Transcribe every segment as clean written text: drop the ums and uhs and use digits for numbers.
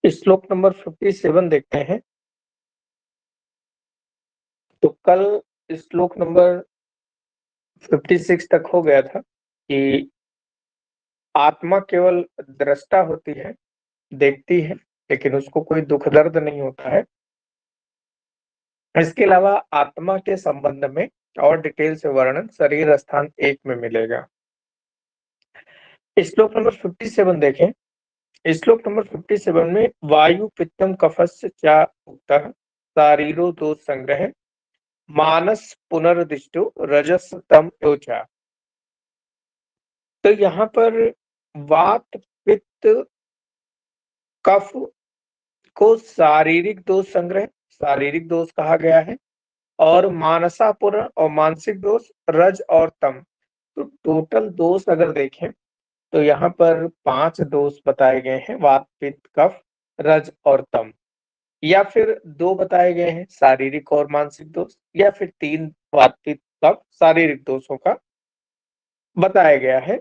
श्लोक नंबर 57 देखते हैं। तो कल श्लोक नंबर 56 तक हो गया था कि आत्मा केवल दृष्टा होती है, देखती है, लेकिन उसको कोई दुख दर्द नहीं होता है। इसके अलावा आत्मा के संबंध में और डिटेल से वर्णन शरीर स्थान 1 में मिलेगा। श्लोक नंबर 57 देखें। श्लोक नंबर 57 में वायु पित्तम कफस्य च उक्तः शारीरो दोष संग्रह मानस पुनर्दिष्टो रजस तम योचा। तो यहाँ पर वात पित्त कफ को शारीरिक दोष संग्रह शारीरिक दोष कहा गया है और मानसापुर और मानसिक दोष रज और तम। तो टोटल दोष अगर देखें तो यहाँ पर 5 दोष बताए गए हैं, वात पित्त कफ रज और तम, या फिर 2 बताए गए हैं शारीरिक और मानसिक दोष, या फिर 3 वात पित्त कफ शारीरिक दोषों का बताया गया है।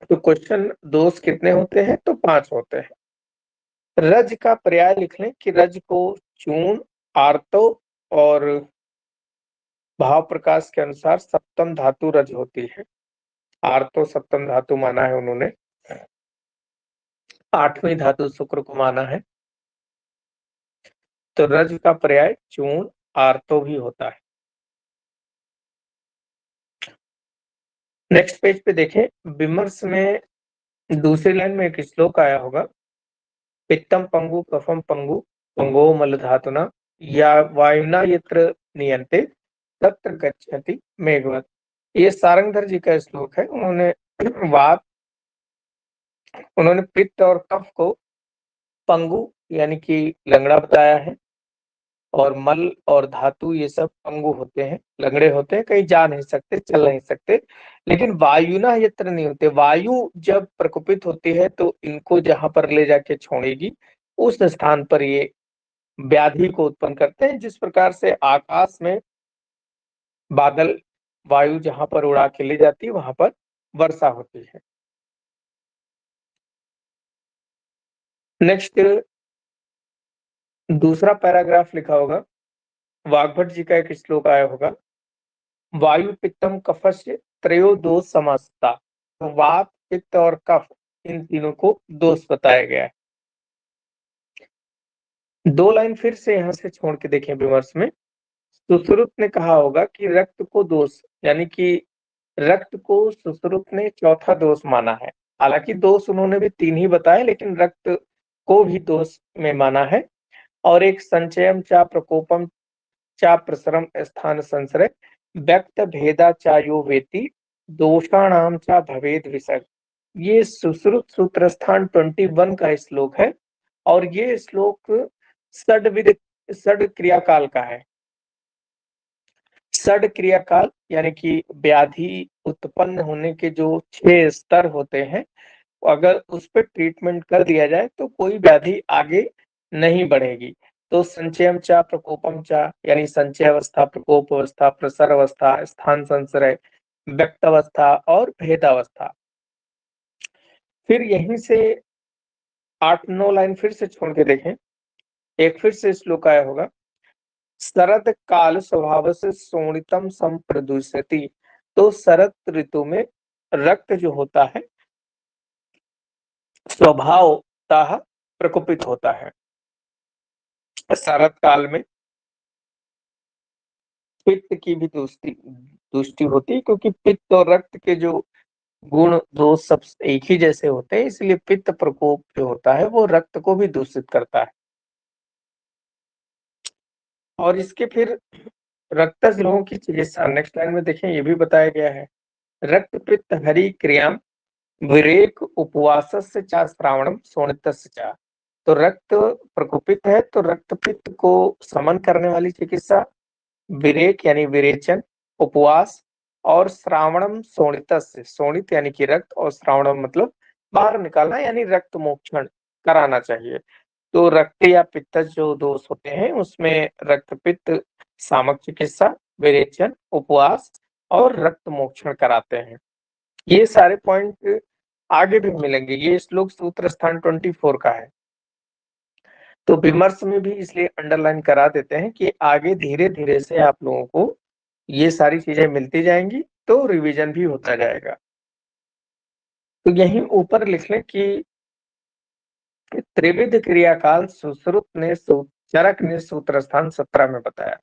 तो क्वेश्चन दोष कितने होते हैं? तो 5 होते हैं। रज का पर्याय लिख लें कि रज को चूर्ण आर्तो और भाव प्रकाश के अनुसार सप्तम धातु रज होती है। आर्तो सप्तम धातु माना है उन्होंने, 8वीं धातु शुक्र को माना है। तो रज का पर्याय चूर्ण आर्तो भी होता है। नेक्स्ट पेज पे देखें, विमर्श में दूसरी लाइन में एक श्लोक आया होगा, पित्तम पंगु कफम पंगु पंगो मल धातुना या वायुना यत्र नियंते तत्र गच्छति मेघवत। ये सारंगधर जी का श्लोक है। उन्होंने पित्त और कफ को पंगु यानी कि लंगड़ा बताया है, और मल और धातु ये सब पंगु होते हैं, लंगड़े होते हैं, कहीं जा नहीं सकते, चल नहीं सकते। लेकिन वायु ना यत्र नहीं होते। वायु जब प्रकोपित होती है तो इनको जहां पर ले जाके छोड़ेगी उस स्थान पर ये व्याधि को उत्पन्न करते हैं। जिस प्रकार से आकाश में बादल वायु जहां पर उड़ा के ले जाती है वहां पर वर्षा होती है। नेक्स्ट दूसरा पैराग्राफ लिखा होगा, वाग्भट जी का एक श्लोक आया होगा, वायु पित्तम कफस्य त्रयो दोष समासता। तो वात पित्त और कफ इन तीनों को दोष बताया गया है। 2 लाइन फिर से यहां से छोड़ के देखें विमर्श में। सुश्रुत ने कहा होगा कि रक्त को दोष, यानी कि रक्त को सुश्रुत ने चौथा दोष माना है। हालांकि दोष उन्होंने भी 3 ही बताए, लेकिन रक्त को भी दोष में माना है। और एक संचयम चा प्रकोपम चा प्रसरम स्थान संसर्ग व्यक्त भेदा चायो वेति दोषाणाम चा भवेद विसर्ग। ये सुश्रुत सूत्र स्थान 21 का श्लोक है और ये श्लोक षड क्रियाकाल का है। षड क्रियाकाल यानी कि व्याधि उत्पन्न होने के जो 6 स्तर होते हैं, अगर उस पर ट्रीटमेंट कर दिया जाए तो कोई व्याधि आगे नहीं बढ़ेगी। तो संचयम चा प्रकोपम चा यानी संचय अवस्था, प्रकोप अवस्था, प्रसर अवस्था, स्थान संसर्ग, व्यक्त अवस्था और भेदावस्था। फिर यहीं से 8-9 लाइन फिर से छोड़ के देखें, एक फिर से श्लोक आया होगा, शरद काल स्वभाव से शोणितम संप्रदूषति। तो शरद ऋतु में रक्त जो होता है स्वभावतः प्रकोपित होता है। शरद काल में पित्त की भी तुष्टि होती है, क्योंकि पित्त और रक्त के जो गुण दोष सब एक ही जैसे होते हैं, इसलिए पित्त प्रकोप जो होता है वो रक्त को भी दूषित करता है। और इसके फिर रक्तज लोगों की चिकित्सा नेक्स्ट लाइन में देखें, ये भी बताया गया है, रक्त पित्त हरि क्रिया विरेक उपवासस्य च श्रावणम शोणितस्य च। तो रक्त प्रकोपित है तो रक्त पित्त को समन करने वाली चिकित्सा विरेक यानी विरेचन, उपवास और श्रावणम शोणितस्य, शोणित यानी कि रक्त और श्रावणम मतलब बाहर निकालना यानी रक्त मोक्षण कराना चाहिए। तो रक्त या पित्त जो दोष होते हैं उसमें रक्त पित्त सामक चिकित्सा, विरेचन, उपवास और रक्त मोक्षण कराते हैं। ये सारे पॉइंट आगे भी मिलेंगे। ये श्लोक सूत्र स्थान 24 का है। तो विमर्श में भी इसलिए अंडरलाइन करा देते हैं कि आगे धीरे-धीरे से आप लोगों को ये सारी चीज़ें मिलती जाएँगी, तो रिवीजन भी होता जाएगा। तो यहीं ऊपर लिख लें कि त्रिविध क्रियाकाल सुश्रुत ने चरक ने सूत्र स्थान 17 में बताया।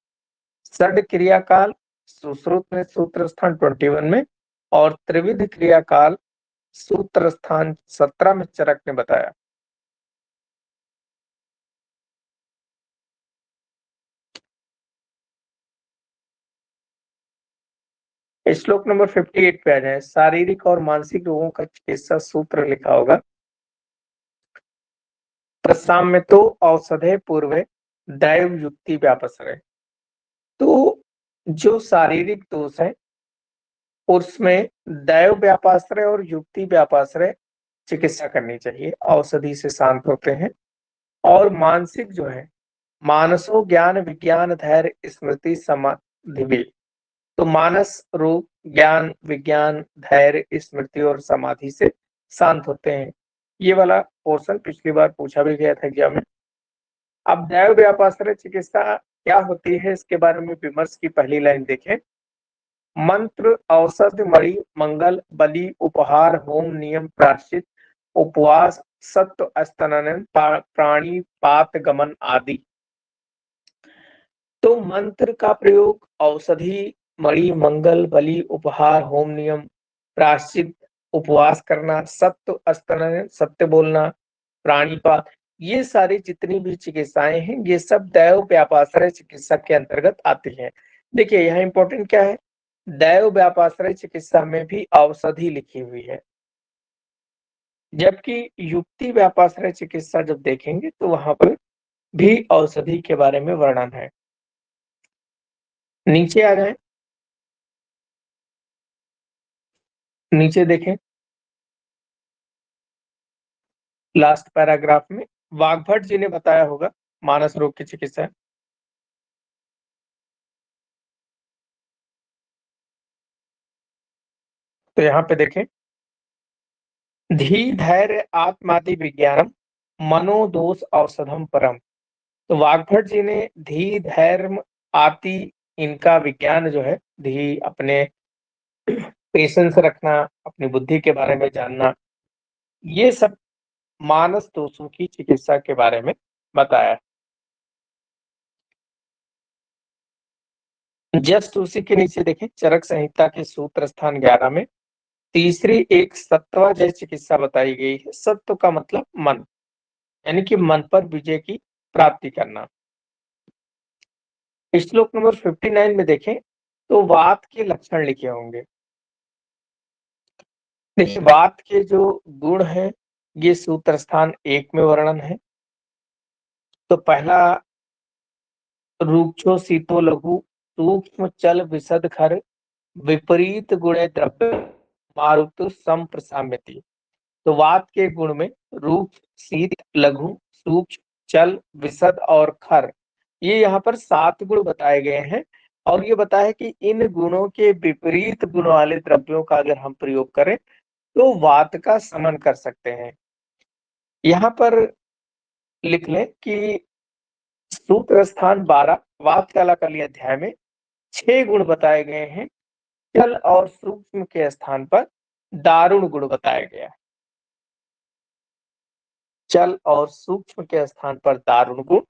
षड क्रियाकाल सुश्रुत ने सूत्र स्थान 21 में और त्रिविध क्रियाकाल सूत्र स्थान 17 में चरक ने बताया। श्लोक नंबर 58 पे आ जाए। शारीरिक और मानसिक रोगों का चिकित्सा सूत्र लिखा होगा। तस्साम तो औषधे पूर्वे दैव युक्ति व्यापसरे। तो जो शारीरिक दोष है उसमें दैव व्यापाश्रय और युक्ति व्यापाश्रय चिकित्सा करनी चाहिए, औषधि से शांत होते हैं। और मानसिक जो है, मानसो ज्ञान विज्ञान धैर्य स्मृति समाधि भी। तो मानस रोग ज्ञान विज्ञान धैर्य स्मृति और समाधि से शांत होते हैं। ये वाला पोर्शन पिछली बार पूछा भी गया था एग्जाम में। अब दैव व्यापाश्रय चिकित्सा क्या होती है इसके बारे में विमर्श की पहली लाइन देखें। मंत्र औषध मणि मंगल बलि उपहार होम नियम प्रायश्चित उपवास सत्व स्तनन प्राणी पात गमन आदि। तो मंत्र का प्रयोग औषधि मणि मंगल बलि उपहार होम नियम प्रायश्चित उपवास करना सत्व स्तनन सत्य बोलना प्राणीपात, ये सारी जितनी भी चिकित्साएं हैं ये सब दैव व्यापाश्रय चिकित्सा के अंतर्गत आती हैं। देखिए यहाँ इंपॉर्टेंट क्या है, दैव व्यापाश्रय चिकित्सा में भी औषधि लिखी हुई है, जबकि युक्ति व्यापाश्रय चिकित्सा जब देखेंगे तो वहां पर भी औषधि के बारे में वर्णन है। नीचे आ जाए, नीचे देखें लास्ट पैराग्राफ में वाग्भट जी ने बताया होगा मानस रोग की चिकित्सा। तो यहाँ पे देखें धी धैर्य आत्मादि विज्ञानम मनोदोष औषधम परम। तो वाग्भट जी ने धी धैर्य आति इनका विज्ञान जो है, धी अपने पेशेंस रखना अपनी बुद्धि के बारे में जानना, ये सब मानस दोषों की चिकित्सा के बारे में बताया। जस्ट उसी के नीचे देखें चरक संहिता के सूत्र स्थान 11 में तीसरी एक सत्व जय चिकित्सा बताई गई है। सत्व का मतलब मन, यानी कि मन पर विजय की प्राप्ति करना। श्लोक नंबर 59 में देखें तो वात के लक्षण लिखे होंगे। देखिए वात के जो गुण हैं ये सूत्र स्थान 1 में वर्णन है। तो पहला रूक्षो शीतो लघु सूक्ष्म चल विशद खर विपरीत गुणे द्रव्य मारुत संप्रसाम्यति। तो वात के गुण में रूप शीत लघु सूक्ष्म चल विशद और खर, ये यहाँ पर 7 गुण बताए गए हैं। और ये बताया कि इन गुणों के विपरीत गुण वाले द्रव्यों का अगर हम प्रयोग करें तो वात का शमन कर सकते हैं। यहाँ पर लिख लें कि सूत्र स्थान 12 वात कलाकली अध्याय में 6 गुण बताए गए हैं। चल और सूक्ष्म के स्थान पर दारुण गुण बताया गया है। चल और सूक्ष्म के स्थान पर दारुण गुण।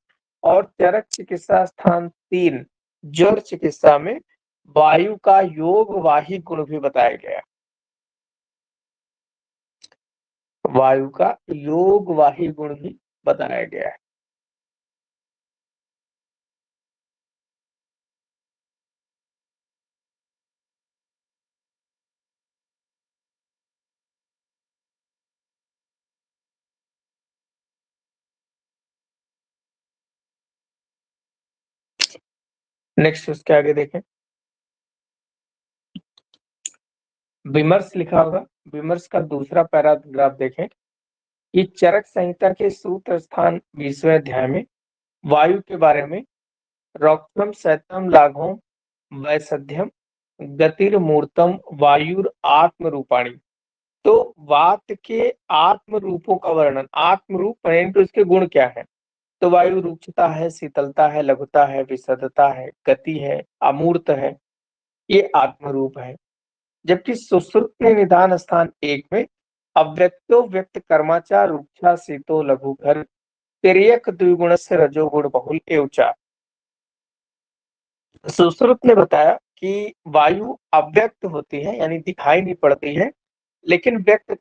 और चरक चिकित्सा स्थान 3 ज्वर चिकित्सा में वायु का योग वाही गुण भी बताया गया। वायु का योग वाही गुण भी बताया गया है। नेक्स्ट उसके आगे देखें विमर्श लिखा होगा। विमर्श का दूसरा पैराग्राफ देखें कि चरक संहिता के सूत्र स्थान 20वें अध्याय में वायु के बारे में रौक्तम शैतम लाघवम वैसध्यम गतिर्मूर्तम वायुर आत्म रूपाणी। तो वात के आत्म रूपों का वर्णन, आत्म रूप परंतु इसके गुण क्या है, तो वायु रुक्षता है, शीतलता है, लघुता है, विशदता है, गति है, अमूर्त है, ये आत्म रूप है। जबकि सुश्रुत में निदान स्थान 1 में अव्यक्तो व्यक्त कर्माचा रूक्षा शीतो लघु घर तिर्यक द्विगुणस्य रजोगुण बहुल एवचा। सुश्रुत ने बताया कि वायु अव्यक्त होती है, यानी दिखाई नहीं पड़ती है, लेकिन व्यक्त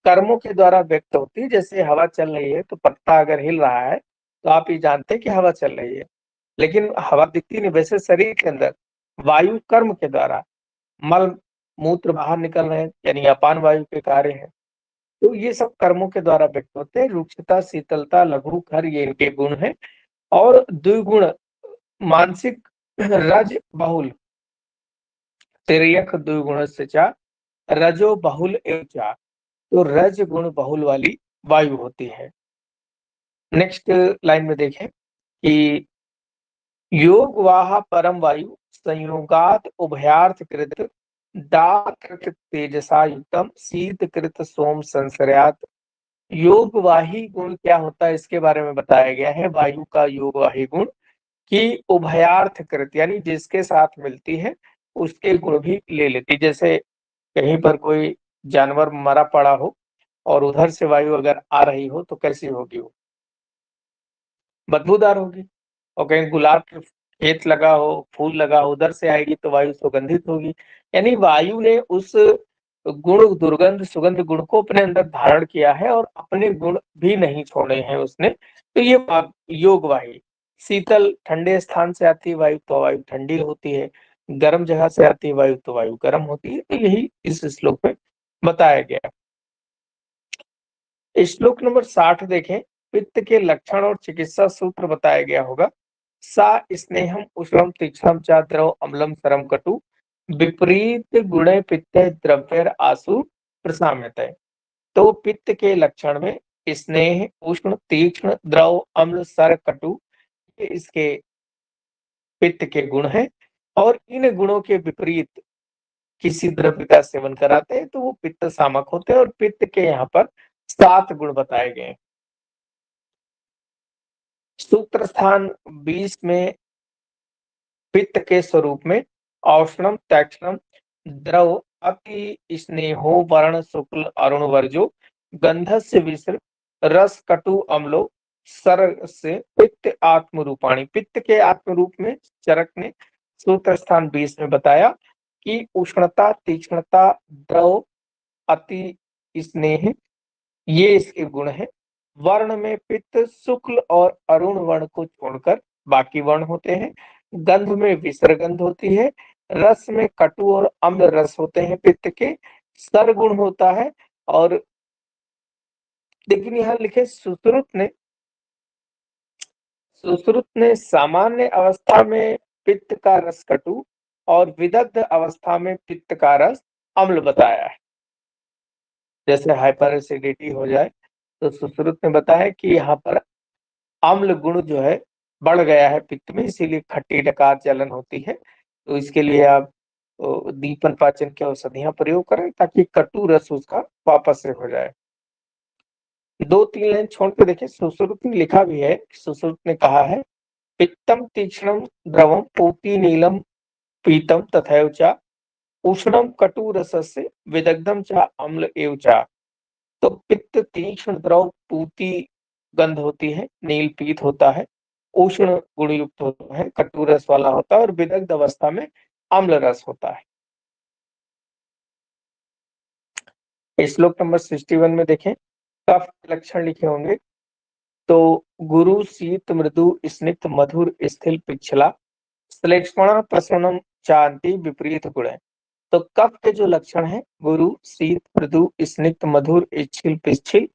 कर्मों के द्वारा व्यक्त होती है। जैसे हवा चल रही है तो पत्ता अगर हिल रहा है तो आप ये जानते हैं कि हवा चल रही है, लेकिन हवा दिखती नहीं। वैसे शरीर के अंदर वायु कर्म के द्वारा मल मूत्र बाहर निकल रहे हैं, यानी अपान वायु के कार्य है, तो ये सब कर्मों के द्वारा व्यक्त होते हैं। रुक्षता, शीतलता, लघु खर ये इनके गुण है। और द्विगुण मानसिक रज बहुल तिर्यक द्विगुण से चा रजो बहुल एव चा, तो रज गुण बहुल वाली वायु होती है। नेक्स्ट लाइन में देखें कि योग वाह परम वायु संयोगात उभयार्थ कृत दाकृत तेजसा युक्तम शीत कृत सोम संसर्यात। योग वाही गुण क्या होता है इसके बारे में बताया गया है। वायु का योग वाही गुण कि उभयार्थ कृत, यानी जिसके साथ मिलती है उसके गुण भी ले लेती। जैसे कहीं पर कोई जानवर मरा पड़ा हो और उधर से वायु अगर आ रही हो तो कैसी होगी वो? बदबूदार होगी। और कहीं गुलाब के खेत लगा हो, फूल लगा हो, उधर से आएगी तो वायु सुगंधित होगी। यानी वायु ने उस गुण, दुर्गंध, सुगंध गुण को अपने अंदर धारण किया है और अपने गुण भी नहीं छोड़े हैं उसने। तो ये योग वाही। शीतल ठंडे स्थान से आती है वायु तो वायु ठंडी होती है, गर्म जगह से आती है वायु तो वायु गर्म होती है। तो यही इस श्लोक में बताया गया। श्लोक नंबर 60 देखें। पित्त के लक्षण और चिकित्सा सूत्र बताया गया होगा। सा स्नेहम उष्णम तीक्ष्णम च द्रव अम्लम सरम कटु विपरीत गुणे पित्ते द्रव्यर आसु प्रसाम्यते। तो पित्त के लक्षण में स्नेह, उष्ण, तीक्ष्ण, द्रव, अम्ल, सर, कटु ये इसके पित्त के गुण हैं। और इन गुणों के विपरीत किसी द्रव्य का सेवन कराते हैं तो वो पित्त सामक होते हैं। और पित्त के यहाँ पर 7 गुण बताए गए हैं। सूत्र स्थान 20 में पित्त के स्वरूप में औष्णम, तीक्ष्णम, द्रव, अति स्नेहो, वर्ण, शुक्ल, अरुण, वर्जो, गंधस्य विसृ, रस, कटु, अम्लो, सर से पित्त आत्म रूपाणी। पित्त के आत्म रूप में चरक ने सूत्र स्थान 20 में बताया कि उष्णता, तीक्ष्णता, द्रव, अति स्नेह ये इसके गुण हैं। वर्ण में पित्त, शुक्ल और अरुण वर्ण को छोड़कर बाकी वर्ण होते हैं। गंध में विसर्गंध होती है। रस में कटु और अम्ल रस होते हैं पित्त के। सरगुण होता है। और लेकिन यहाँ लिखे सुश्रुत ने सामान्य अवस्था में पित्त का रस कटु और विदग्ध अवस्था में पित्त का रस अम्ल बताया है। जैसे हाइपर एसिडिटी हो जाए तो सुश्रुत ने बताया कि यहाँ पर अम्ल गुण जो है बढ़ गया है पित्त में, इसीलिए खट्टी डकार जलन होती है। तो इसके लिए आप दीपन पाचन की औषधियां प्रयोग करें ताकि कटु रस उसका वापस से हो जाए। 2-3 लाइन छोड़ के देखिए, सुश्रुत ने लिखा भी है। सुश्रुत ने कहा है पित्तम तीक्ष्णम द्रवम पूति नीलम पीतम तथैव च उष्णम कटु रसस्य विदग्धम च अम्ल एव च। तो पित्त तीक्ष्ण, द्रव, पूती गंध होती है, नील पीत होता है, उष्ण गुण युक्त होता है, कटु रस वाला होता है और विदग्ध अवस्था में अम्ल रस होता है। श्लोक नंबर 61 में देखें, कफ के लक्षण लिखे होंगे। तो गुरु शीत मृदु स्निग्ध मधुर स्थिल पिछला श्लेष्मण प्रसन्नम चांति विपरीत गुण है। तो कफ के जो लक्षण हैं गुरु, शीत, मृदु, स्निग्ध, मधुर, इच्छिल, पिच्छिल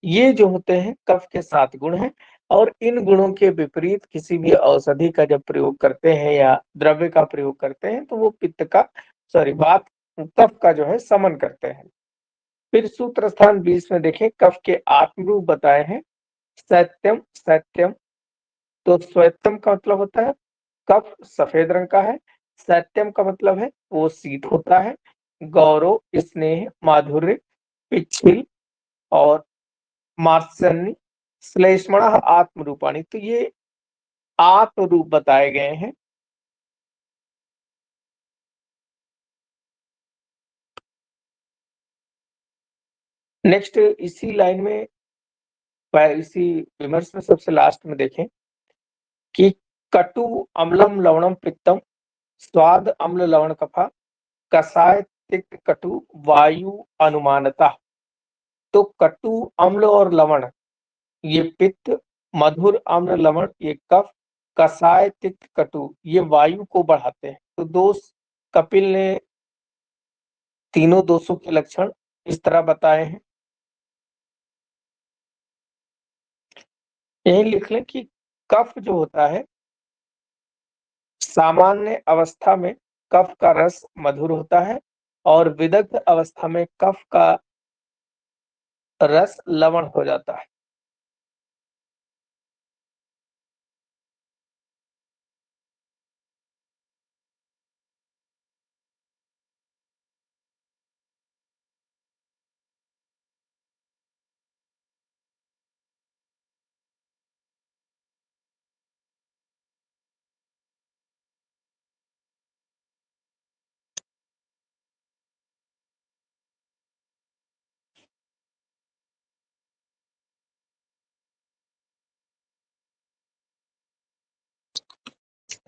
ये जो होते हैं कफ के 7 गुण हैं। और इन गुणों के विपरीत किसी भी औषधि का जब प्रयोग करते हैं या द्रव्य का प्रयोग करते हैं तो वो पित्त का वात कफ का जो है समन करते हैं। फिर सूत्र स्थान 20 में देखें, कफ के आत्मरूप बताए हैं। सत्यम, सत्यम, तो श्वेतम का मतलब होता है कफ सफेद रंग का है। सत्यम का मतलब है वो शीत होता है। गौरव, स्नेह, माधुर्य, पिच्छिल और मार्सन्य श्लेष्मणः आत्मरूपाणि, तो ये आत्मरूप बताए गए हैं। नेक्स्ट इसी लाइन में इसी विमर्श में सबसे लास्ट में देखें कि कटु अम्लम लवणम पित्तम स्वाद अम्ल लवण कफा कषाय तिक्त कटु वायु अनुमानता। तो कटु अम्ल और लवण ये पित्त, मधुर अम्ल लवण ये कफ, कषाय तिक्त कटु ये वायु को बढ़ाते हैं। तो दोष कपिल ने तीनों दोषों के लक्षण इस तरह बताए हैं। यही लिख लें कि कफ जो होता है सामान्य अवस्था में कफ का रस मधुर होता है और विदग्ध अवस्था में कफ का रस लवण हो जाता है।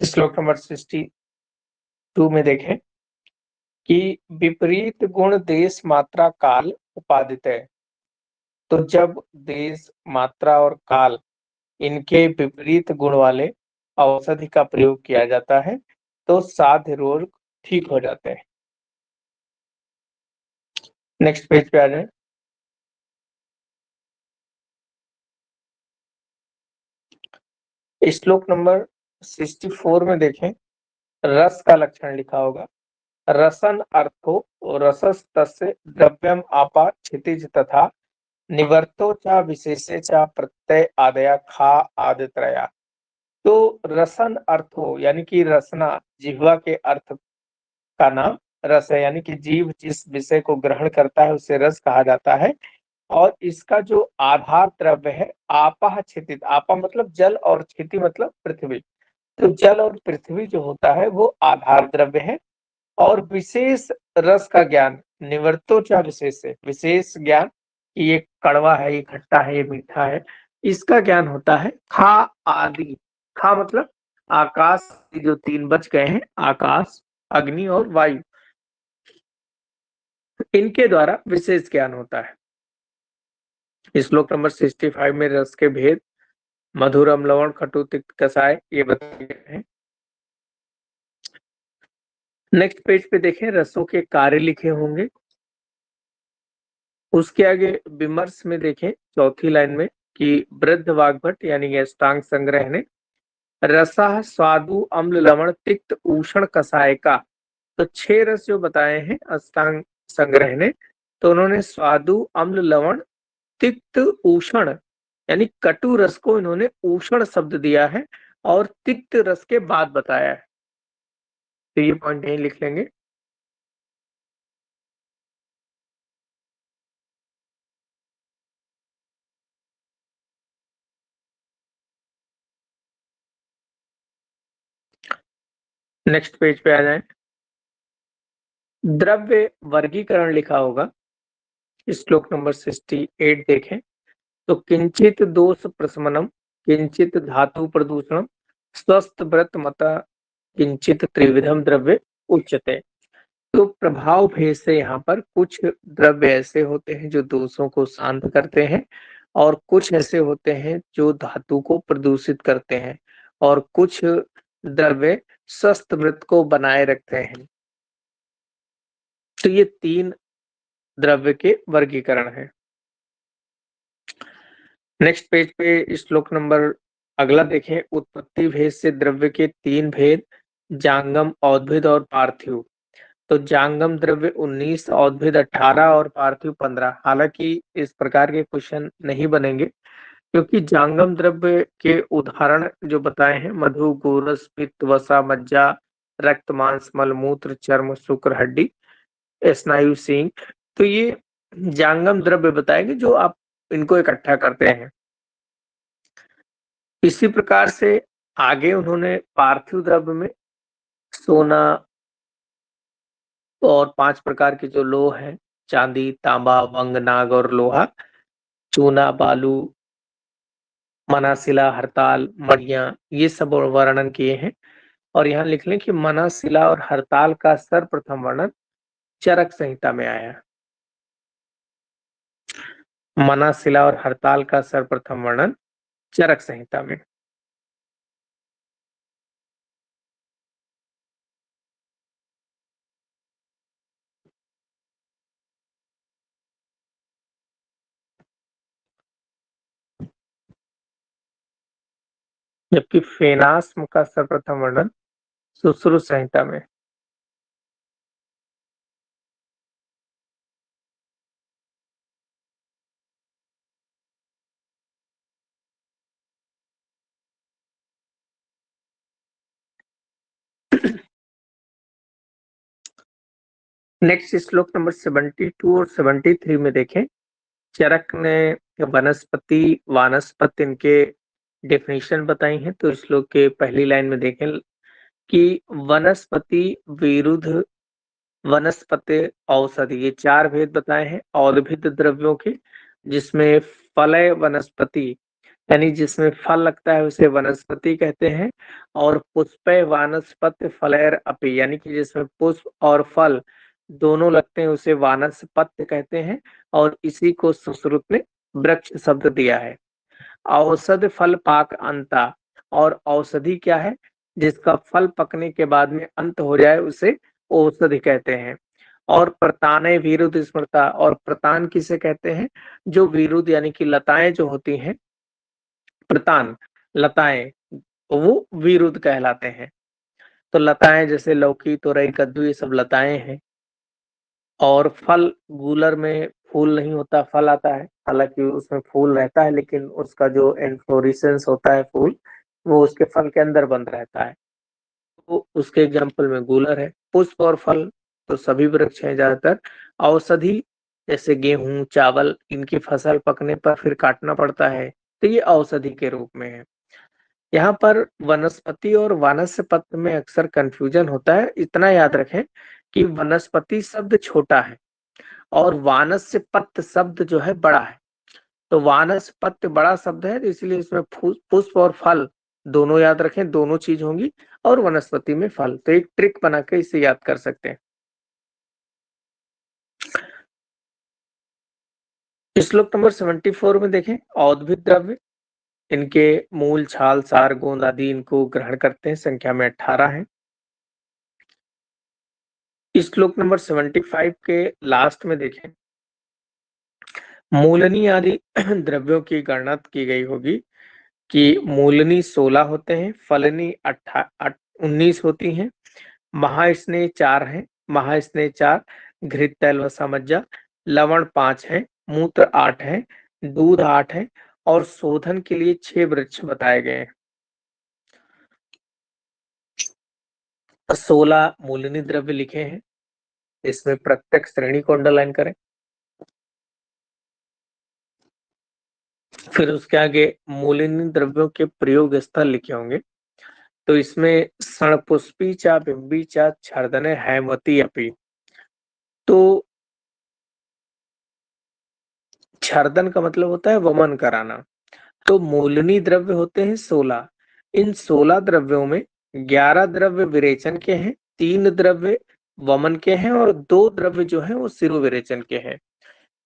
श्लोक नंबर 62 में देखें कि विपरीत गुण देश मात्रा काल उपादित है। तो जब देश मात्रा और काल इनके विपरीत गुण वाले औषधि का प्रयोग किया जाता है तो साध्य रोग ठीक हो जाते हैं। नेक्स्ट पेज पे आ जाए। श्लोक नंबर 64 में देखें रस का लक्षण लिखा होगा। रसन अर्थो रसस तस्य द्रव्यम आपा क्षितिज तथा निवर्तो च विशेषे च प्रत्यय आदया खा आदित्रया। तो रसन अर्थो यानी कि रसना जिह्वा के अर्थ का नाम रस है, यानी कि जीव जिस विषय को ग्रहण करता है उसे रस कहा जाता है। और इसका जो आधार द्रव्य है आपा क्षितिज, आपा मतलब जल और क्षिति मतलब पृथ्वी। तो जल और पृथ्वी जो होता है वो आधार द्रव्य है। और विशेष रस का ज्ञान निवर्तोचा विशेष है, विशेष ज्ञान कि ये कड़वा है, ये खट्टा है, ये मीठा है, इसका ज्ञान होता है खा आदि। खा मतलब आकाश के जो तीन बच गए हैं, आकाश, अग्नि और वायु, इनके द्वारा विशेष ज्ञान होता है। श्लोक नंबर 65 में रस के भेद मधुर अम्ल लवण खटु तिक्त कषाय ये बताए गए हैं। नेक्स्ट पेज पे देखें रसों के कार्य लिखे होंगे। उसके आगे विमर्श में देखें चौथी लाइन में कि वृद्ध वाग्भट यानी कि अष्टांग संग्रह ने रसा स्वादु अम्ल लवण तिक्त उष्ण कषाय का, तो 6 रस जो बताए हैं अष्टांग संग्रह ने, तो उन्होंने स्वादु अम्ल लवण तिक्त उष्ण यानी कटु रस को इन्होंने उष्ण शब्द दिया है और तिक्त रस के बाद बताया है। तो ये पॉइंट यहीं लिख लेंगे। नेक्स्ट पेज पे आ जाए। द्रव्य वर्गीकरण लिखा होगा। श्लोक नंबर 68 देखें तो किंचित दोष प्रशमनम किंचित धातु प्रदूषणम स्वस्थ व्रत मता किंचित त्रिविधम द्रव्य उच्यते। तो प्रभाव भेद से यहाँ पर कुछ द्रव्य ऐसे होते हैं जो दोषों को शांत करते हैं और कुछ ऐसे होते हैं जो धातु को प्रदूषित करते हैं और कुछ द्रव्य स्वस्थ व्रत को बनाए रखते हैं। तो ये 3 द्रव्य के वर्गीकरण है। नेक्स्ट पेज पे श्लोक नंबर अगला देखें। उत्पत्ति भेद से द्रव्य के 3 भेद जांगम, औद्भिद और पार्थिव। तो जांगम द्रव्य 19, औद्भिद 18 और पार्थिव 15। हालांकि इस प्रकार के क्वेश्चन नहीं बनेंगे क्योंकि जांगम द्रव्य के उदाहरण जो बताए हैं मधु, गोरस, पित्त, वसा, मज्जा, रक्त, मांस, मलमूत्र, चर्म, शुक्र, हड्डी, स्नायु, सींग। तो ये जांगम द्रव्य बताएंगे जो आप इनको इकट्ठा करते हैं। इसी प्रकार से आगे उन्होंने पार्थिव द्रव्य में सोना और 5 प्रकार के जो लोह हैं, चांदी, तांबा, वंग, नाग और लोहा, चूना, बालू, मनासिला, हरताल, मणियां, ये सब वर्णन किए हैं। और यहाँ लिख लें कि मनासिला और हरताल का सर्वप्रथम वर्णन चरक संहिता में आया है। मनासिला और हरताल का सर्वप्रथम वर्णन चरक संहिता में। जबकि फेनास्म का सर्वप्रथम वर्णन सुश्रुत संहिता में। नेक्स्ट श्लोक नंबर 72 और 73 में देखें, चरक ने वनस्पति वानस्पत इनके डेफिनेशन बताई हैं। तो श्लोक के पहली लाइन में देखें कि वनस्पति विरुद्ध वनस्पति औषधि, ये 4 भेद बताए हैं औद्भिद द्रव्यों के, जिसमें फलय वनस्पति यानी जिसमें फल लगता है उसे वनस्पति कहते हैं। और पुष्पय वानस्पत्य फलैर अपि, यानी कि जिसमें पुष्प और फल दोनों लगते हैं उसे वानस्पत्य कहते हैं। और इसी को सुश्रुत ने वृक्ष शब्द दिया है। औषध फल पाक अंता, और औषधि क्या है? जिसका फल पकने के बाद में अंत हो जाए उसे औषधि कहते हैं। और प्रताने विरुद्ध स्मृता, और प्रतान किसे कहते हैं? जो विरुद्ध यानी कि लताएं जो होती हैं, प्रतान लताएं, वो विरुद्ध कहलाते हैं। तो लताएं जैसे लौकी, तोरई, कद्दू, ये सब लताएं हैं। और फल, गूलर में फूल नहीं होता, फल आता है, हालांकि उसमें फूल रहता है लेकिन उसका जो इन्फ्लोरेसेंस होता है फूल, वो उसके फल के अंदर बंद रहता है। तो उसके एग्जाम्पल में गूलर है। पुष्प और फल तो सभी वृक्ष हैं ज्यादातर। औषधि जैसे गेहूं, चावल, इनकी फसल पकने पर फिर काटना पड़ता है, तो ये औषधि के रूप में है। यहाँ पर वनस्पति और वानस्पत में अक्सर कंफ्यूजन होता है। इतना याद रखें कि वनस्पति शब्द छोटा है और वानस्पत शब्द जो है बड़ा है। तो वानस्पत्य बड़ा शब्द है, तो इसलिए इसमें पुष्प और फल दोनों याद रखें, दोनों चीज होंगी। और वनस्पति में फल, तो एक ट्रिक बना के इसे याद कर सकते हैं। श्लोक नंबर 74 में देखें, औद्भिद द्रव्य इनके मूल, छाल, सार, गोंद आदि इनको ग्रहण करते हैं, संख्या में 18 है। श्लोक नंबर 75 के लास्ट में देखें, मूलनी आदि द्रव्यों की गणना की गई होगी कि मूलनी 16 होते हैं, फलनी 19 होती हैं, महास्नेह 4 है, महास्नेह 4, घृत, तैल व समज्जा, लवण 5 है, मूत्र 8 है, दूध 8 है, और शोधन के लिए 6 वृक्ष बताए गए हैं। 16 मूलनी द्रव्य लिखे हैं, इसमें प्रत्येक श्रेणी को अंडरलाइन करें। फिर उसके आगे मूलनी द्रव्यों के प्रयोग स्थल लिखे होंगे। तो इसमें सणपुष्पी चा बिंबी चा छर्दने हैमवती अपी। तो छर्दन का मतलब होता है वमन कराना। तो मूलनी द्रव्य होते हैं 16। इन 16 द्रव्यों में 11 द्रव्य विरेचन के हैं, 3 द्रव्य वमन के हैं, और 2 द्रव्य जो है वो सिरो विरेचन के हैं।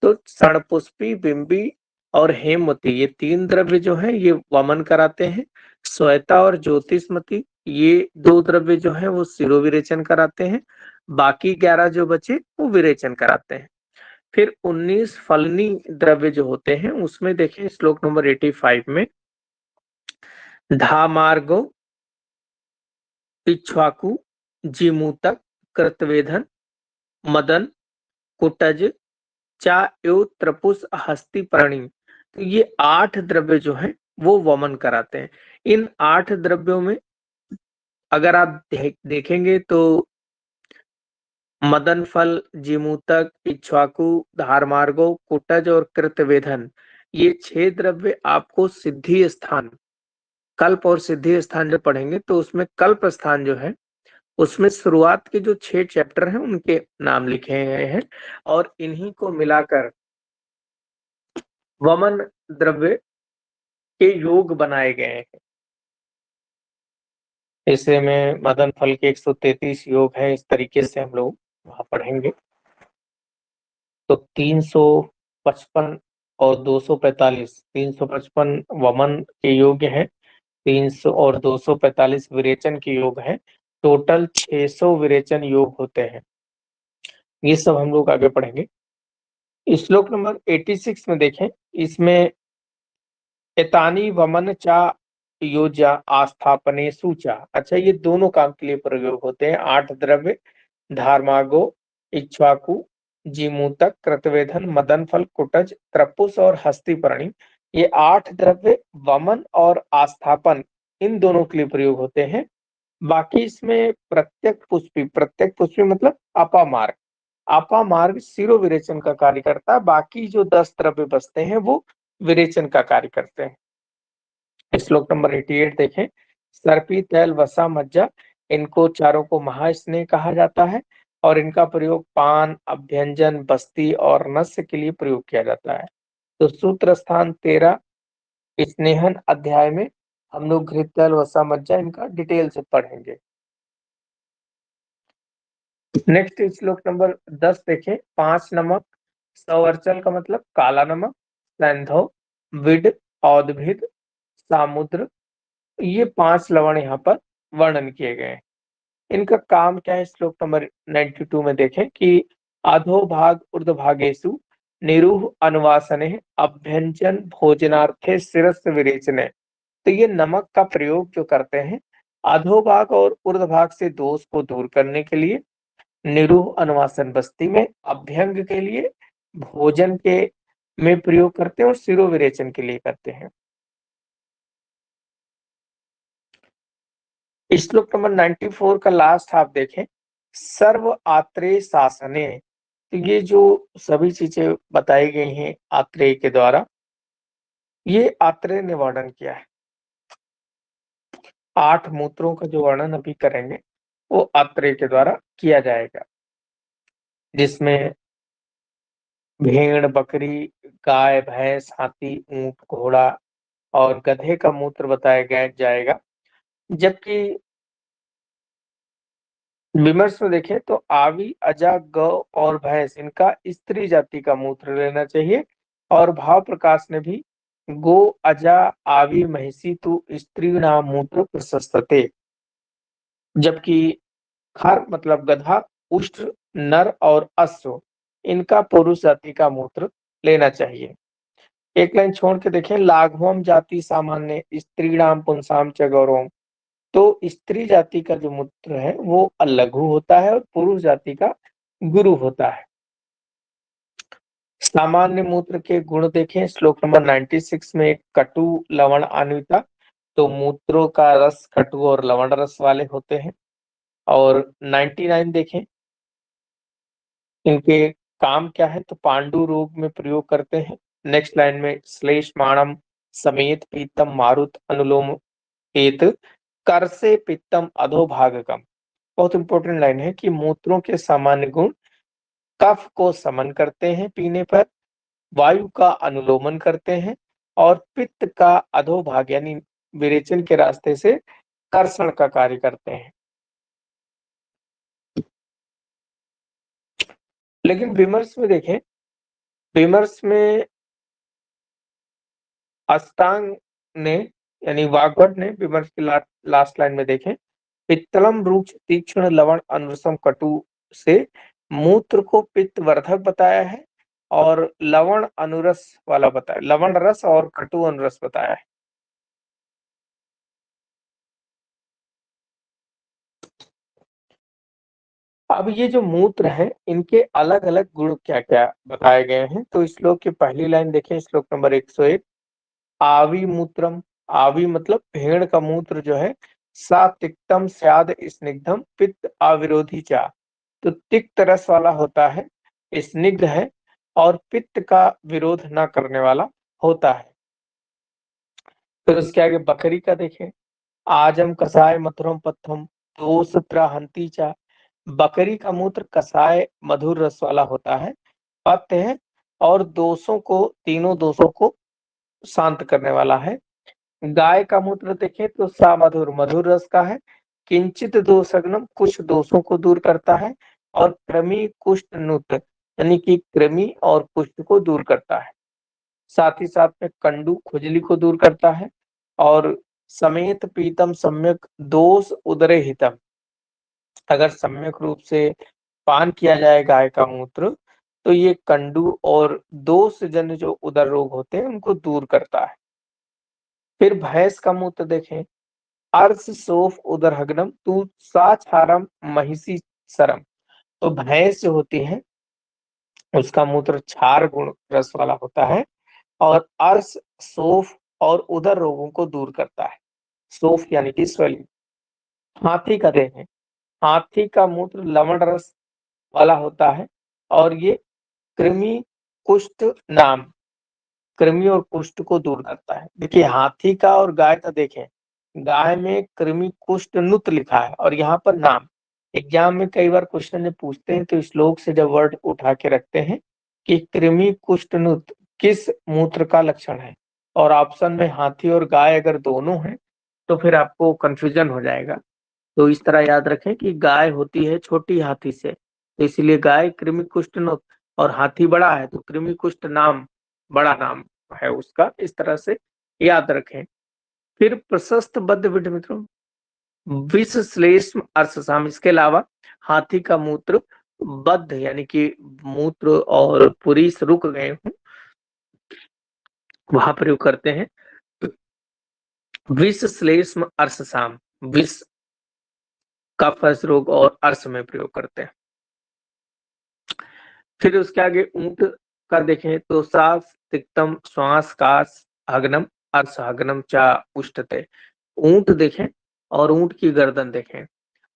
तो सणपुष्पी, बिंबी और हेमवती, ये 3 द्रव्य जो है ये वमन कराते हैं। श्वेता और ज्योतिषमती, ये 2 द्रव्य जो है वो सिरो विरेचन कराते हैं। बाकी 11 जो बचे वो विरेचन कराते हैं। फिर 19 फलनी द्रव्य जो होते हैं उसमें देखें श्लोक नंबर 85 में, धामार्गो, इक्ष्वाकु, जीमूतक, कृतवेधन, मदन, कुटज, चायो, त्रपुस, हस्ती, प्रणी। तो ये 8 द्रव्य जो हैं वो वमन कराते हैं। इन 8 द्रव्यों में अगर आप देखेंगे तो मदन फल, जीमूतक, इक्ष्वाकु, धारमार्गो, कुटज और कृतवेधन, ये 6 द्रव्य आपको सिद्धि स्थान कल्प और सिद्धि स्थान जब पढ़ेंगे तो उसमें कल्प स्थान जो है, उसमें शुरुआत के जो 6 चैप्टर हैं उनके नाम लिखे गए हैं और इन्हीं को मिलाकर वमन द्रव्य के योग बनाए गए हैं। ऐसे में मदन फल के 133 योग हैं, इस तरीके से हम लोग वहाँ पढ़ेंगे। तो 355 और 245, 355 वमन के योग हैं, 300 और 245 विरेचन के योग हैं। टोटल 600 विरेचन योग होते हैं। ये सब हम लोग आगे पढ़ेंगे। श्लोक नंबर 86 में देखें, इसमें एतानी वमन चा योज्या आस्थापनेषु चा। अच्छा, ये दोनों काम के लिए प्रयोग होते हैं। 8 द्रव्य धार्मागो, इक्ष्वाकु, जीमूतक, कृतवेधन, मदन फल, कुटज, त्रपुस और हस्तिपर्णी, ये 8 द्रव्य वमन और आस्थापन इन दोनों के लिए प्रयोग होते हैं। बाकी इसमें प्रत्यक पुष्पी मतलब अपामार्ग, अपामार्ग सिरो विरेचन का कार्य करता है। बाकी जो 10 द्रव्य बचते हैं वो विरेचन का कार्य करते हैं। श्लोक नंबर 88 देखें, सर्पी, तैल, वसा, मज्जा, इनको चारों को महास्नेह कहा जाता है और इनका प्रयोग पान, अभ्यंजन, बस्ती और नस्य के लिए प्रयोग किया जाता है। तो सूत्र स्थान 13 स्नेहन अध्याय में हम लोग घृत, तैल, वसा, मज्जा इनका डिटेल से पढ़ेंगे। नेक्स्ट श्लोक नंबर 10 देखें, 5 नमक, सवर्चल का मतलब काला नमक, सैंधव, विड, औदभिद, सामुद्र, ये 5 लवण यहाँ पर वर्णन किए गए हैं। इनका काम क्या है, श्लोक नंबर 92 में देखें कि अधोभाग ऊर्ध्वभागेषु निरूह अनुवासने अभ्यंजन भोजनार्थे शिरस्य विरेचने। तो ये नमक का प्रयोग जो करते हैं अधोभाग और ऊर्ध्वभाग से दोष को दूर करने के लिए, निरूह अनुवासन बस्ती में, अभ्यंग के लिए, भोजन के में प्रयोग करते हैं और शिरो विरेचन के लिए करते हैं। श्लोक नंबर 94 का लास्ट आप देखें, सर्व आत्रेय शासने। तो ये जो सभी चीजें बताई गई हैं आत्रेय के द्वारा, ये आत्रेय ने वर्णन किया है। 8 मूत्रों का जो वर्णन अभी करेंगे वो आत्रेय के द्वारा किया जाएगा, जिसमें भेड़, बकरी, गाय, भैंस, हाथी, ऊंट, घोड़ा और गधे का मूत्र बताया गया जाएगा। जबकि विमर्श में देखें तो आवी, अजा, गौ और भैंस इनका स्त्री जाति का मूत्र लेना चाहिए और भाव प्रकाश ने भी गो, अजा, आवी, महिषी तु स्त्री नाम मूत्र प्रशस्तते। जबकि खर मतलब गधा, उष्ट, नर और अश्व इनका पुरुष जाति का मूत्र लेना चाहिए। एक लाइन छोड़ के देखें, लाघवम जाति सामान्य स्त्रीणाम पुंसाम च गौरवम। तो स्त्री जाति का जो मूत्र है वो लघु होता है और पुरुष जाति का गुरु होता है। सामान्य मूत्र के गुण देखें, श्लोक नंबर 96 में कटु, लवण, अन्विता। तो मूत्रों का रस कटु और लवण रस वाले होते हैं। और 99 देखें, इनके काम क्या है, तो पांडु रोग में प्रयोग करते हैं। नेक्स्ट लाइन में श्लेष्माणम समेत पीतम मारुत अनुलोम एत कर से पित्तम अधोभागकम। बहुत इंपॉर्टेंट लाइन है कि मूत्रों के सामान्य गुण कफ को समन करते हैं पीने पर, वायु का अनुलोमन करते हैं और पित्त का अधोभाग यानी विरेचन के रास्ते से कर्षण का कार्य करते हैं। लेकिन विमर्श में देखें, विमर्श में अष्टांग ने यानी वाग्भट ने विमर्श की लास्ट लाइन में देखें, पित्तलम रूक्ष तीक्ष्ण लवण अनुरसम कटु से मूत्र को पित्त वर्धक बताया है और लवण अनुरस वाला बताया, लवण रस और कटु अनुरस बताया है। अब ये जो मूत्र है इनके अलग अलग गुण क्या क्या बताए गए हैं, तो श्लोक की पहली लाइन देखें, श्लोक नंबर 101, आवी मूत्रम। आवी मतलब भेड़ का मूत्र जो है, सा तिक्तम स्याद स्निग्धम पित्त अविरोधी चा। तो तिक्त रस वाला होता है, स्निग्ध है और पित्त का विरोध न करने वाला होता है। फिर उसके आगे बकरी का देखें, आजम कसाय मधुरम पथ्यम दोष त्रहंती चा। बकरी का मूत्र कसाय मधुर रस वाला होता है, पथ्य है और तीनों दोषों को शांत करने वाला है। गाय का मूत्र देखें तो सा मधुर मधुर रस का है, किंचित दोषग्नम कुछ दोषों को दूर करता है और कृमि कुष्ठ नुत यानी कि कृमि और कुष्ठ को दूर करता है। साथ ही साथ में कंडू खुजली को दूर करता है और समेत पीतम सम्यक दोष उदरे हितम। अगर सम्यक रूप से पान किया जाए गाय का मूत्र तो ये कंडू और दोष जन्य जो उदर रोग होते हैं उनको दूर करता है। फिर भैंस का मूत्र देखें, अर्स सोफ उदरहग्नम तू साक्षारम महिषी सरम। तो भैंस जो होती है उसका मूत्र क्षार गुण रस वाला होता है और अर्स सोफ और उदर रोगों को दूर करता है। सोफ यानी कि स्वेलिंग। हाथी का देखें, हाथी का मूत्र लवण रस वाला होता है और ये कृमि कुष्ठ नाम कृमि और कुष्ठ को दूर करता है। देखिए हाथी का और गाय का देखें, गाय में कृमि कुष्ठ नुत लिखा है और यहाँ पर नाम। एग्जाम में कई बार क्वेश्चन जब पूछते हैं तो श्लोक से जब वर्ड उठा के रखते हैं कि कृमि कुष्ठ नुत किस मूत्र का लक्षण है और ऑप्शन में हाथी और गाय अगर दोनों हैं तो फिर आपको कंफ्यूजन हो जाएगा। तो इस तरह याद रखें कि गाय होती है छोटी हाथी से, तो इसलिए गाय कृमि कुष्ठ नुत और हाथी बड़ा है तो कृमि कुष्ठ नाम बड़ा नाम है उसका। इस तरह से याद रखें। फिर प्रशस्त बद्ध विड मित्रों, विष श्लेष्म अर्शसाम। इसके अलावा हाथी का मूत्र बद्ध यानी कि मूत्र और पुरीस रुक गए हों वहां प्रयोग करते हैं। विष श्लेष्म अर्शसाम, विष कफ रोग और अर्श में प्रयोग करते हैं। फिर उसके आगे ऊंट का देखें तो साफ तिक्तम श्वास कास हग्नम अर्श हग्नम चा उष्टते। ऊंट देखें और ऊंट की गर्दन देखें।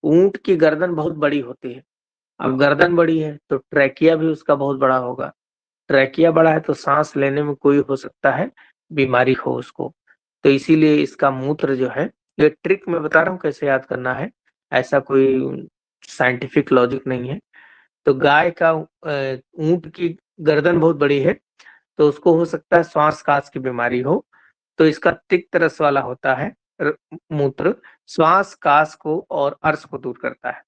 ऊंट की गर्दन बहुत बड़ी होती है। अब गर्दन बड़ी है तो ट्रैकिया भी उसका बहुत बड़ा होगा। ट्रैकिया बड़ा है तो सांस लेने में कोई हो सकता है बीमारी हो उसको। तो इसीलिए इसका मूत्र जो है, ये ट्रिक मैं बता रहा हूँ कैसे याद करना है, ऐसा कोई साइंटिफिक लॉजिक नहीं है। तो गाय का ऊंट की गर्दन बहुत बड़ी है तो उसको हो सकता है श्वास कास की बीमारी हो, तो इसका तिक्त रस वाला होता है मूत्र, श्वास कास को और अर्श को दूर करता है।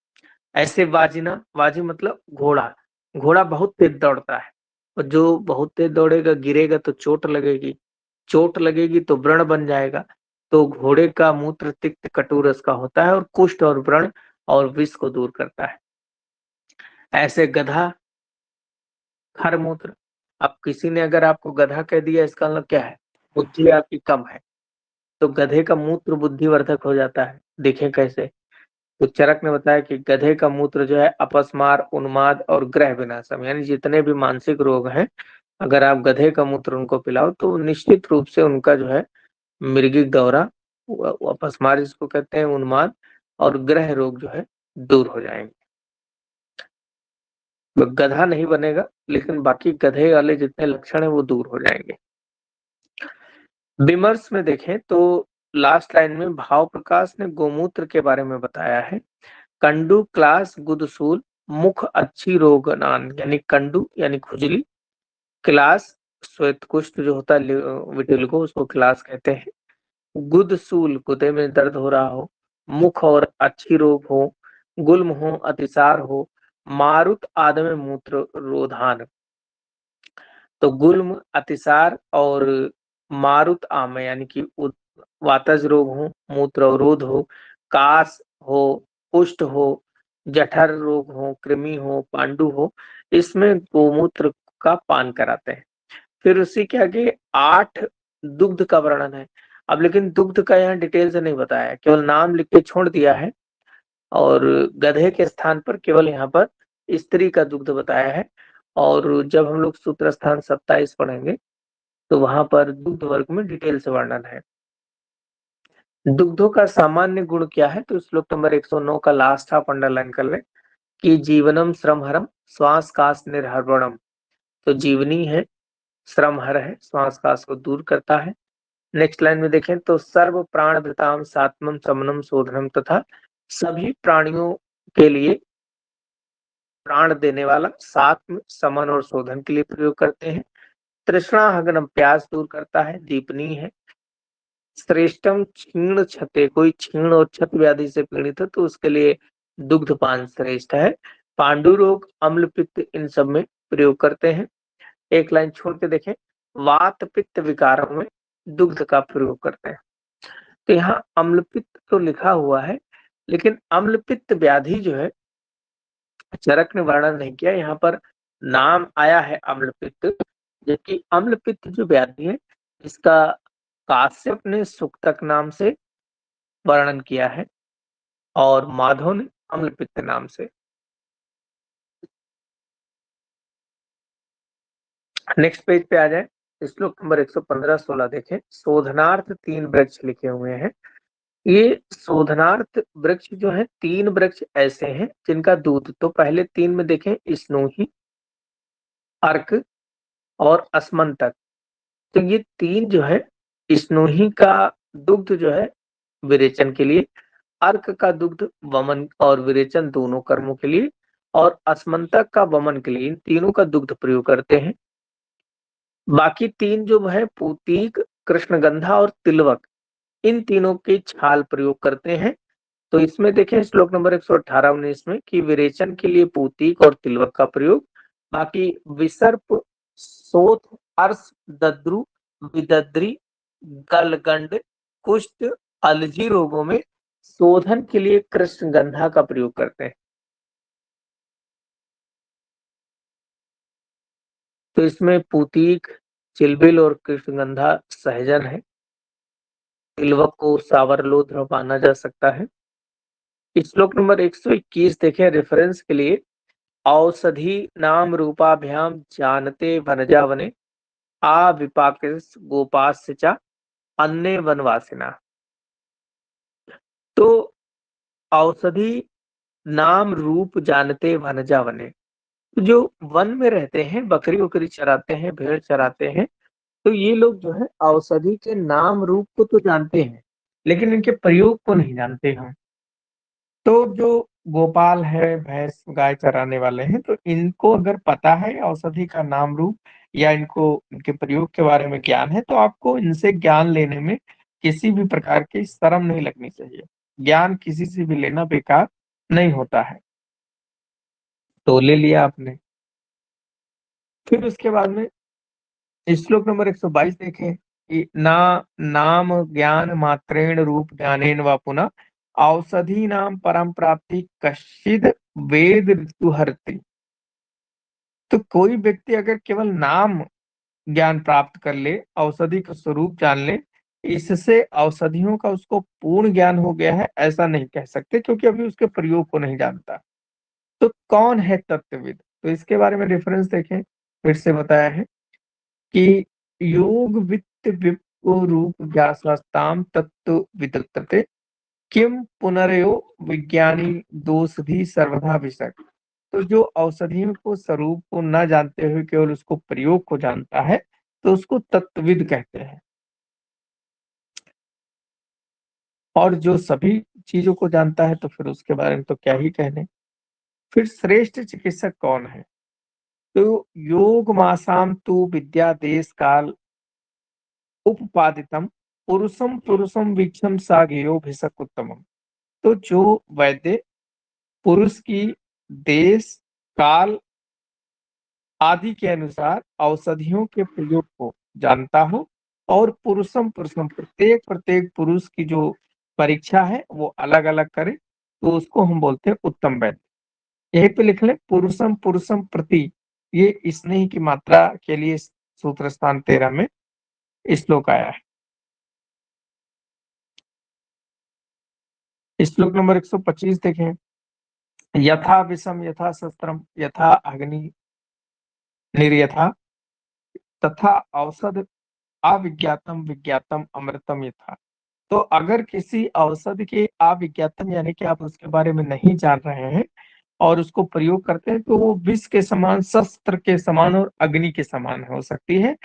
ऐसे वाजिना, वाजी मतलब घोड़ा, घोड़ा बहुत तेज दौड़ता है और जो बहुत तेज दौड़ेगा गिरेगा तो चोट लगेगी, चोट लगेगी तो व्रण बन जाएगा। तो घोड़े का मूत्र तिक्त कटुरस का होता है और कुष्ठ और व्रण और विष को दूर करता है। ऐसे गधा खरमूत्र। अब किसी ने अगर आपको गधा कह दिया इसका मतलब क्या है, बुद्धि आपकी कम है। तो गधे का मूत्र बुद्धिवर्धक हो जाता है। देखें कैसे, तो चरक ने बताया कि गधे का मूत्र जो है अपस्मार उन्माद और ग्रह विनाशम यानी जितने भी मानसिक रोग हैं अगर आप गधे का मूत्र उनको पिलाओ तो निश्चित रूप से उनका जो है मृगिक दौरा, अपस्मार जिसको कहते हैं, उन्माद और ग्रह रोग जो है दूर हो जाएंगे। गधा नहीं बनेगा लेकिन बाकी गधे वाले जितने लक्षण है वो दूर हो जाएंगे। विमर्श में देखें तो लास्ट लाइन में भाव प्रकाश ने गोमूत्र के बारे में बताया है। कंडू क्लास गुदसूल मुख अच्छी रोगनान यानी कंडू यानी खुजली, क्लास श्वेत कुष्ठ जो होता है विटिलिगो उसको क्लास कहते हैं, गुदसूल गुदे में दर्द हो रहा हो, मुख और अच्छी रोग हो, गुल्म हो अतिसार हो, मारुत आदि में मूत्र रोधान। तो गुल्म अतिसार और मारुत आम यानी कि वातज रोग हो, मूत्र अवरोध हो, कास हो, कुष्ठ हो, जठर रोग हो, कृमि हो, पांडु हो, इसमें गोमूत्र का पान कराते हैं। फिर उसी के आगे 8 दुग्ध का वर्णन है। अब लेकिन दुग्ध का यहाँ डिटेल से नहीं बताया, केवल नाम लिख के छोड़ दिया है और गधे के स्थान पर केवल यहाँ पर स्त्री का दुग्ध बताया है। और जब हम लोग सूत्र स्थान 27 पढ़ेंगे तो वहां पर दुग्ध वर्ग में डिटेल से वर्णन है। दुग्धों का सामान्य गुण क्या है, तो श्लोक नंबर 109 का लास्ट आप अंडरलाइन कर लें कि जीवनम श्रमहरम श्वास कास निर्हरणम। तो जीवनी है, श्रमहर है, श्वास कास को दूर करता है, नेक्स्ट लाइन में देखें तो सर्व प्राणभृताम सात्मम समनम शोधनम तथा सभी प्राणियों के लिए प्राण देने वाला सात्म समन और शोधन के लिए प्रयोग करते हैं। तृष्णा हगनम प्यास दूर करता है, दीपनीय है। श्रेष्ठम क्षीण क्षते, कोई क्षीण और क्षत व्याधि से पीड़ित है तो उसके लिए दुग्धपान श्रेष्ठ है। पांडु रोग, अम्ल पित्त इन सब में प्रयोग करते हैं। एक लाइन छोड़ के देखें, वात पित्त विकारों में दुग्ध का प्रयोग करते हैं। तो यहाँ अम्ल पित्त तो लिखा हुआ है, लेकिन अम्ल पित्त व्याधि जो है चरक ने वर्णन नहीं किया। यहाँ पर नाम आया है अम्ल पित्त, जबकि अम्ल पित्त जो व्याधि है इसका काश्यप ने सुक्तक नाम से वर्णन किया है और माधव ने अम्ल पित्त नाम से। नेक्स्ट पेज पे आ जाए, श्लोक नंबर 115-16 देखें। शोधनार्थ 3 वृक्ष लिखे हुए हैं। ये शोधनार्थ वृक्ष जो है 3 वृक्ष ऐसे हैं जिनका दूध, तो पहले 3 में देखें स्नोही, अर्क और अस्मंतक। तो ये 3 जो है, स्नोही का दुग्ध जो है विरेचन के लिए, अर्क का दुग्ध वमन और विरेचन दोनों कर्मों के लिए, और अस्मंतक का वमन के लिए, इन तीनों का दुग्ध प्रयोग करते हैं। बाकी 3 जो है पूतीक, कृष्णगंधा और तिलवक, इन तीनों की छाल प्रयोग करते हैं। तो इसमें देखें श्लोक नंबर 118-19 में कि विरेचन के लिए पूतीक और तिलवक का प्रयोग, बाकी विसर्प, शोथ, अर्श, दद्रु, विदद्री, गलगंड, कुष्ठ, अलजी रोगों में शोधन के लिए कृष्णगंधा का प्रयोग करते हैं। तो इसमें पूतीक, चिलबिल और कृष्णगंधा सहजन है। तिलवक को सावरलोध्र माना जा सकता है। श्लोक नंबर 121 देखें रेफरेंस के लिए, औषधि नाम रूपाभ्याम जानते वनजा वने आ विपाकस गोपास्य च अन्य वनवासिना। तो औषधि नाम रूप जानते वनजा वने, जो वन में रहते हैं, बकरी उकरी चराते हैं, भेड़ चराते हैं, तो ये लोग जो है औषधि के नाम रूप को तो जानते हैं, लेकिन इनके प्रयोग को नहीं जानते हैं। तो जो गोपाल है, भैंस गाय चराने वाले हैं, तो इनको अगर पता है औषधि का नाम रूप या इनको इनके प्रयोग के बारे में ज्ञान है, तो आपको इनसे ज्ञान लेने में किसी भी प्रकार की शर्म नहीं लगनी चाहिए। ज्ञान किसी से भी लेना बेकार नहीं होता है। तो ले लिया आपने। फिर उसके बाद में श्लोक नंबर 122 देखें कि ना नाम ज्ञान मात्रेण रूप ज्ञानेन वा पुनः औषधि नाम परम प्राप्ति कश्चिद वेद ऋतु हरति। तो कोई व्यक्ति अगर केवल नाम ज्ञान प्राप्त कर ले, औषधि का स्वरूप जान ले, इससे औषधियों का उसको पूर्ण ज्ञान हो गया है ऐसा नहीं कह सकते, क्योंकि अभी उसके प्रयोग को नहीं जानता। तो कौन है तत्वविद? तो इसके बारे में रेफरेंस देखें, फिर से बताया है कि योग वित्त विप्रो रूप ज्ञासास्ताम तत्व वितत्तते किम पुनरयो विज्ञानी दोष भी सर्वथा विषक। तो जो औषधियों को स्वरूप को न जानते हुए केवल उसको प्रयोग को जानता है, तो उसको तत्वविद कहते हैं। और जो सभी चीजों को जानता है तो फिर उसके बारे में तो क्या ही कहने। फिर श्रेष्ठ चिकित्सक कौन है? तो योग मासाम तु विद्या देश काल उपपादितम पुरुषम पुरुषम वीक्षम सागेयो भिषक उत्तमम। तो जो वैद्य पुरुष की देश, काल आदि के अनुसार औषधियों के प्रयोग को जानता हो, और पुरुषम पुरुषम प्रत्येक प्रत्येक पुरुष की जो परीक्षा है वो अलग अलग करे, तो उसको हम बोलते हैं उत्तम वैद्य। यहीं पे लिख लें पुरुषम पुरुषम प्रति, ये स्नेह की मात्रा के लिए सूत्र स्थान 13 में श्लोक आया है। श्लोक नंबर 125 देखें, यथा विषम यथा शस्त्रम यथा अग्नि निर्यथा तथा औषध अविज्ञातम विज्ञातम अमृतम यथा। तो अगर किसी औषधि के अविज्ञातम यानी कि आप उसके बारे में नहीं जान रहे हैं और उसको प्रयोग करते हैं, तो वो विष के समान, शस्त्र के समान और अग्नि के समान हो सकती है।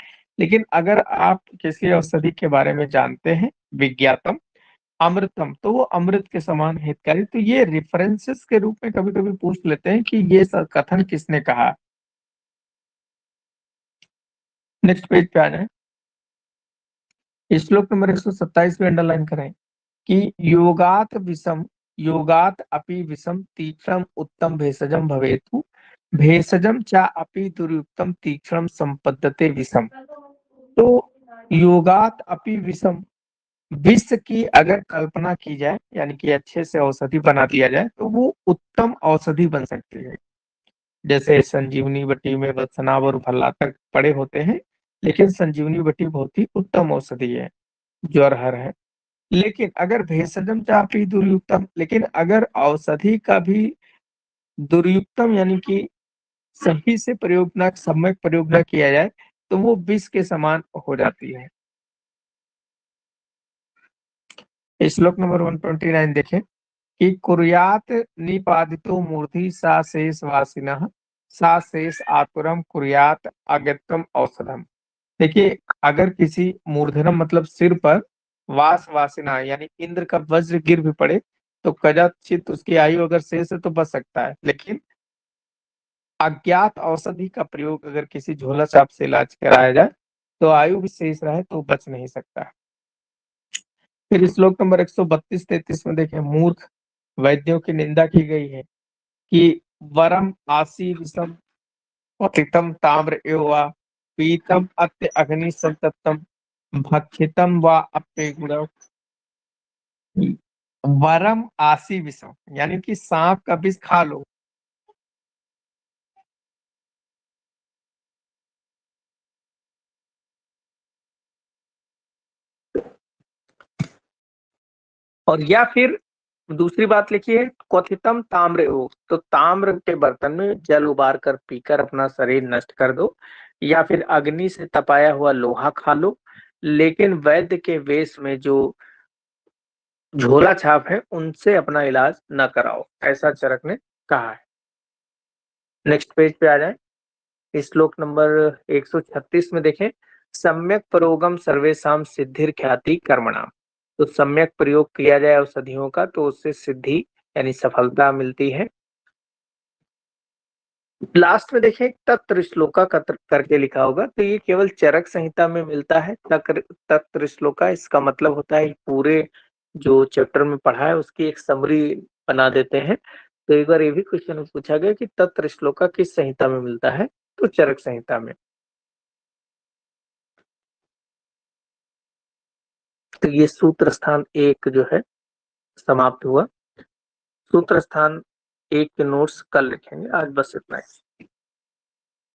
लेकिन अगर आप किसी औषधि के बारे में जानते हैं, विज्ञातम, अमृतम, तो वो अमृत के समान हितकारी। तो ये रेफरेंसेस के रूप में कभी-कभी पूछ लेते हैं कि ये कथन किसने कहा। नेक्स्ट पेज पे आ जाएं। श्लोक नंबर 127 पे अंडरलाइन करें कि योगात अपि विषम तीक्ष्णम उत्तम भेषजम भवेतु भेषजम चा अपि दुर्युक्तम तीक्ष्णम संपद्यते विषम। तो योगात अपि विषम, विष की अगर कल्पना की जाए यानी कि अच्छे से औषधि बना दिया जाए तो वो उत्तम औषधि बन सकती है। जैसे संजीवनी बटी में वत्सनाव और भल्लातक पड़े होते हैं, लेकिन संजीवनी बटी बहुत ही उत्तम औषधि है, ज्वर हर है। लेकिन अगर भेषजम चापी दुर्युक्तम, लेकिन अगर औषधि का भी दुर्युक्तम यानी कि सही से प्रयोग न सम्यक प्रयोग न किया जाए तो वो विष के समान हो जाती है। श्लोक नंबर 129 देखें कि कुर्यात निपादितो मूर्धि सा शेष वासिनः सा शेष आतुरम कुर्यात अगत्यम औषधम। देखिए, अगर किसी मूर्धनम मतलब सिर पर वास वासिना यानी इंद्र का वज्र गिर भी पड़े तो कदाचित उसकी आयु अगर शेष है तो बच सकता है, लेकिन अज्ञात औषधि का प्रयोग अगर किसी झोला छाप से इलाज कराया जाए तो आयु भी शेष रहे तो बच नहीं सकता। फिर श्लोक नंबर 132-33 में देखें, मूर्ख वैद्यों की निंदा की गई है कि वरम आसी विषम पतितम ताम्र एव वा पीतम अत्य अग्नि संतप्तम भक्षितम व अप्य गुण वरम आसी विषम यानी कि सांप का विष खा लो। और या फिर दूसरी बात लिखिए, क्वथितम ताम्र एव, तो ताम्र के बर्तन में जल उबार कर पीकर अपना शरीर नष्ट कर दो, या फिर अग्नि से तपाया हुआ लोहा खा लो, लेकिन वैद्य के वेश में जो झोला छाप है उनसे अपना इलाज न कराओ, ऐसा चरक ने कहा है। नेक्स्ट पेज पे आ जाए। श्लोक नंबर 136 में देखें, सम्यक प्रयोगम सर्वेशम सिद्धिर ख्याति कर्मणाम। तो सम्यक प्रयोग किया जाए औषधियों का तो उससे सिद्धि यानी सफलता मिलती है। लास्ट में देखें तत्र श्लोका करके लिखा होगा, तो ये केवल चरक संहिता में मिलता है। तत्र श्लोका इसका मतलब होता है पूरे जो चैप्टर में पढ़ा है उसकी एक समरी बना देते हैं। तो एक बार ये भी क्वेश्चन पूछा गया कि तत्र श्लोका किस संहिता में मिलता है, तो चरक संहिता में। तो ये सूत्र स्थान 1 जो है समाप्त हुआ। सूत्र स्थान 1 के नोट्स कल लिखेंगे, आज बस इतना ही।